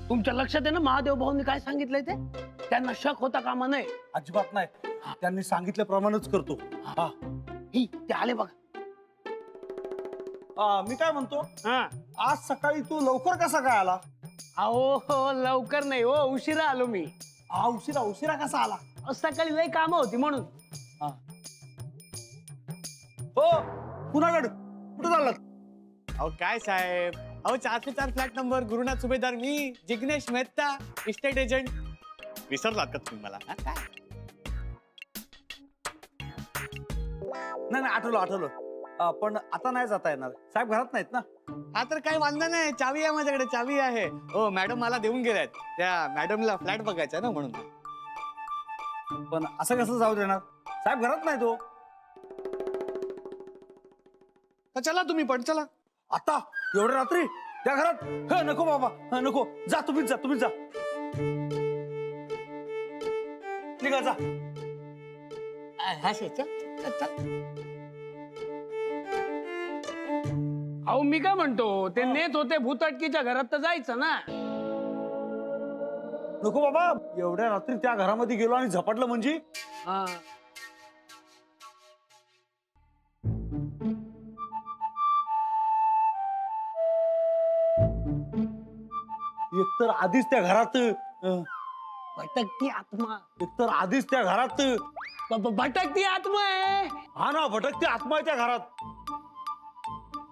तुमच्या लक्षात आहे ना महादेव भाऊंनी काय सांगितलंय ते? त्यांना शक होता कामा नये. अजिबात नाही, त्यांनी सांगितल्याप्रमाणेच करतो. हा ते आले बघा. मी काय म्हणतो, हा आज सकाळी तू लवकर कसा काय आला? अहो हो, लवकर नाही हो, उशिरा आलो मी. उशिरा उशिरा कसा आला? सकाळी लई कामं होती म्हणून. हो कुणाकडे कुठे चाललात? अहो काय साहेब, अहो 404 फ्लॅट नंबर, गुरुनाथ सुभेदार, मी जिग्नेश मेहता, इस्टेट एजंट. विसरलात का तुम्ही मला? काय नाही आठवलं. पण आता नाही जाता येणार, साहेब घरात नाहीत ना. हा तर काही वांधा नाही, चावी आहे माझ्याकडे, चावी आहे. हो मॅडम मला देऊन गेल्यात, त्या मॅडमला फ्लॅट बघायचा ना म्हणून. पण असं कसं जाऊ देणार, साहेब घरात नाही तो. तर चला तुम्ही पण चला. आता एवढ्या रात्री त्या घरात? नको बाबा, नको. जा तुम्हीच जा. निघा जा. अहो मी काय म्हणतो, ते नेत होते भूतटकीच्या घरात तर जायचं ना. नको बाबा, एवढ्या रात्री त्या घरामध्ये गेलो आणि झपटलं म्हणजे? हा एकतर आधीच त्या घरात भटकती आत्मा. भटकती आत्मा आहे. हा ना, भटकती आत्मा आहे त्या घरात.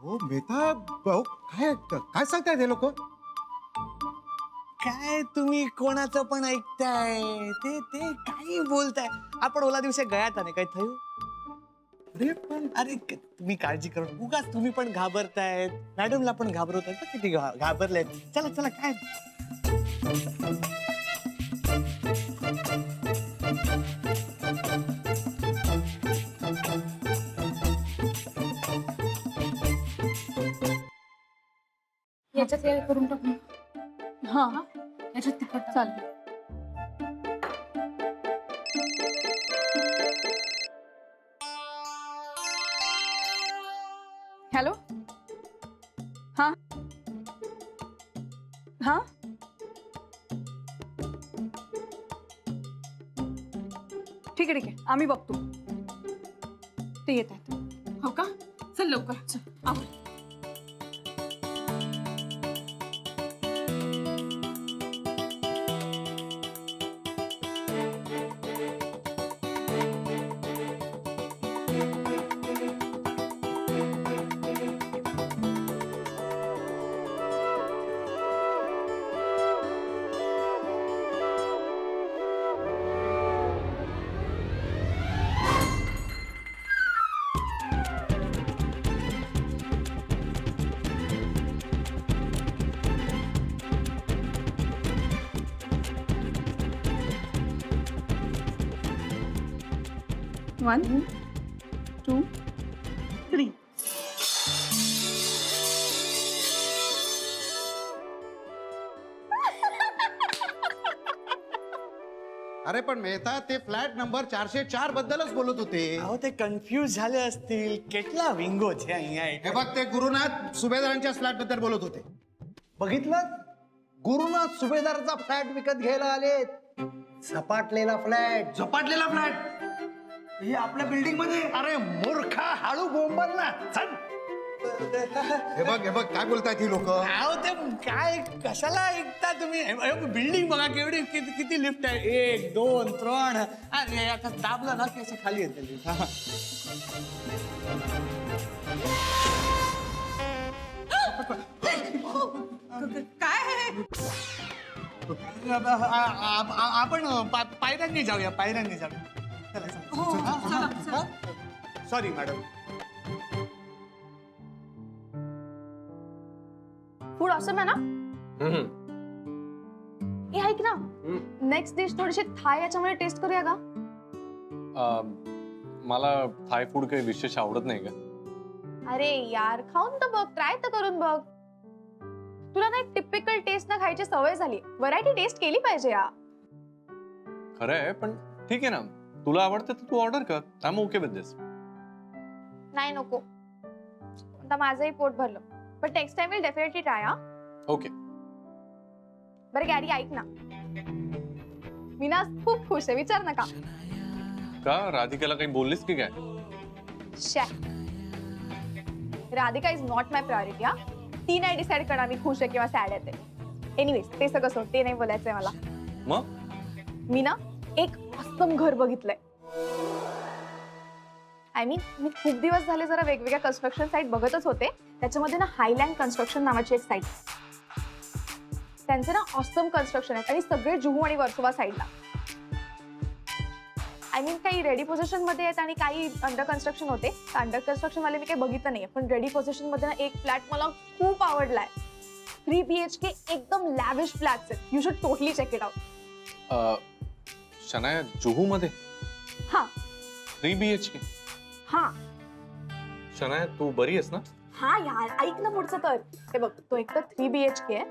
हो मेहता भाऊ, काय सांगताय ते लोक? काय तुम्ही कोणाचं पण ऐकताय? ते काही बोलताय. आपण ओला दिवशी गयात आले काय थयू? अरे तुम्ही काळजी करू, उगाच तुम्ही पण घाबरतायत, मॅडमला पण घाबरवतायत, किती घाबरलेत. चला काय. याच्यात हे करून टाक ना. हा याच्यात तिखट टाक. चालेल. हॅलो. हा हा ठीक आहे आम्ही बघतो. ते येत आहेत. हो का? चल लवकर चल. आवर. One two three. अरे पण मेहता, ते फ्लॅट नंबर 404 बद्दलच बोलत होते. अहो ते कन्फ्यूज झाले असतील. केटला विंगो छे हे बघ, ते गुरुनाथ सुभेदारांच्या फ्लॅट बद्दल बोलत होते. बघितलं, गुरुनाथ सुभेदारचा फ्लॅट विकत घ्यायला आलेत. झपाटलेला फ्लॅट. हे आपल्या बिल्डिंग मध्ये? अरे मूर्खा, हळू बोंबल ना. चल. हे बघ काय बोलतायत ही लोक. अहो ते काय कशाला ऐकता तुम्ही बिल्डिंग बघा केवढी किती लिफ्ट आहे 1 2 3 अरे आता दाबलं ना की अशी खाली येते lift. हा. आपण पायऱ्यांनी जाऊया सॉरी मॅडम. फूड ऑसम आहे ना? ए ऐक ना, नेक्स्ट डिश थोडीशी थाय याच्यामध्ये टेस्ट करूया का? मला थाय फूड काही विशेष आवडत नाही का? अरे यार खाऊन तर बघ, ट्राय तर करून बघ. तुला ना एक टिपिकल टेस्ट ना खायची सवय झाली. व्हरायटी टेस्ट केली पाहिजे यार. खरं आहे, पण ठीक आहे ना, तुला आवडतं तर तू ऑर्डर कर. आय एम ओके विथ दिस. नाही नको, आता माझंही पोट भरलं. पण next time will definitely try. हा ओके. बरं गॅरी ऐक ना, मी ना खूप खुश आहे, विचार नका. का राधिकाला काही बोललीस की काय? शॅ, Radhika is not my priority. हा ती नाही डिसाइड करणार मी खुश आहे किंवा सॅड आहे ते. एनिवेज ते सगळं सोड, ते नाही बोलायचंय मला. मग मी ना एक ऑसम घर बघितलंय. आय मीन मी खूप दिवस झाले जरा वेगवेगळ्या कन्स्ट्रक्शन साईट बघतच होते. त्याच्यामध्ये ना हायलँड कन्स्ट्रक्शन नावाची एक साईट, त्यांचे ना ऑसम कन्स्ट्रक्शन आहेत आणि सगळे जुहू आणि वर्सोवा साईडला. आय मीन काही रेडी पोझिशन मध्ये आहेत आणि काही अंडर कन्स्ट्रक्शन होते. अंडर कन्स्ट्रक्शन वाले मी काही बघितलं नाहीये, पण रेडी पोझिशन मध्ये ना एक फ्लॅट मला खूप आवडलाय. 3 BHK एकदम लॅविश फ्लॅट्स आहेत. You should totally check it out. Shanaya, Juhu मध्ये हा 3 BHK? हा शनाया, तू बरी आहेस ना? हा यार ऐक ना पुढचं तर. हे बघ, तो एक तर 3 BHK आहे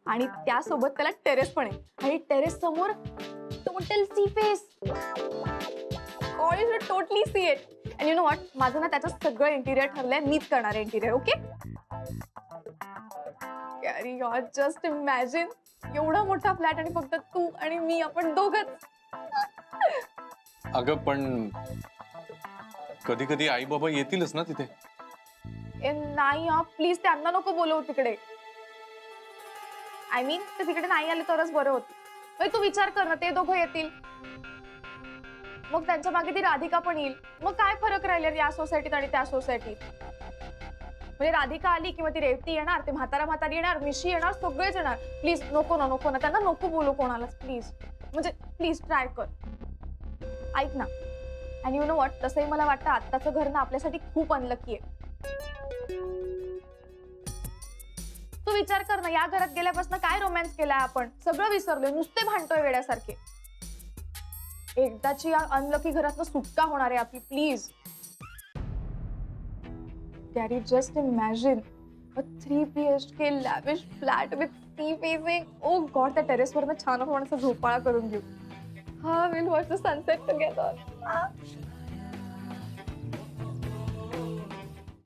आणि त्यासोबत त्याला टेरेस पण आहे आणि टेरेस समोर total sea face. You should totally see it. And you know what, माझं ना त्याचं सगळं इंटिरियर ठरलंय, मीच करणार आहे इंटिरियर. ओके अरे यार, जस्ट इमॅजिन एवढा मोठा फ्लॅट आणि फक्त तू आणि मी, आपण दोघंच. अगं पण कधी कधी आई बाबा येतीलच ना तिथे. ए नाही हा प्लीज, त्यांना नको बोलवू तिकडे. आय मीन ते तिकडे नाही आले तरच बरं होतं. तू विचार कर ना, ते दोघं येतील, मग त्यांच्या मागे ती राधिका पण येईल. मग काय फरक राहिला या सोसायटीत आणि त्या सोसायटीत? म्हणजे राधिका आली किंवा ती रेवती येणार, ते म्हातारी येणार, मिशी येणार, सगळेच येणार. प्लीज नको ना, त्यांना नको बोलू कोणालाच प्लीज. म्हणजे प्लीज ट्राय कर, ऐक ना. आणि यू नो व्हॉट, तसंही मला वाटतं आत्ताचं घर ना आपल्यासाठी खूप अनलकी आहे. तू विचार कर ना, या घरात गेल्यापासून काय रोमॅन्स केलाय आपण, सगळं विसरलोय, नुसते भांडतोय वेड्यासारखे. एकदाची या अनलकी घरातनं सुटका होणार आहे आपली, please. Can you just imagine a 3 BHK lavish flat with sea facing? Oh God, त्या टेरेस वरनं छान आपण असं झोपाळा करून घेऊ. हा, we'll watch the sunset together.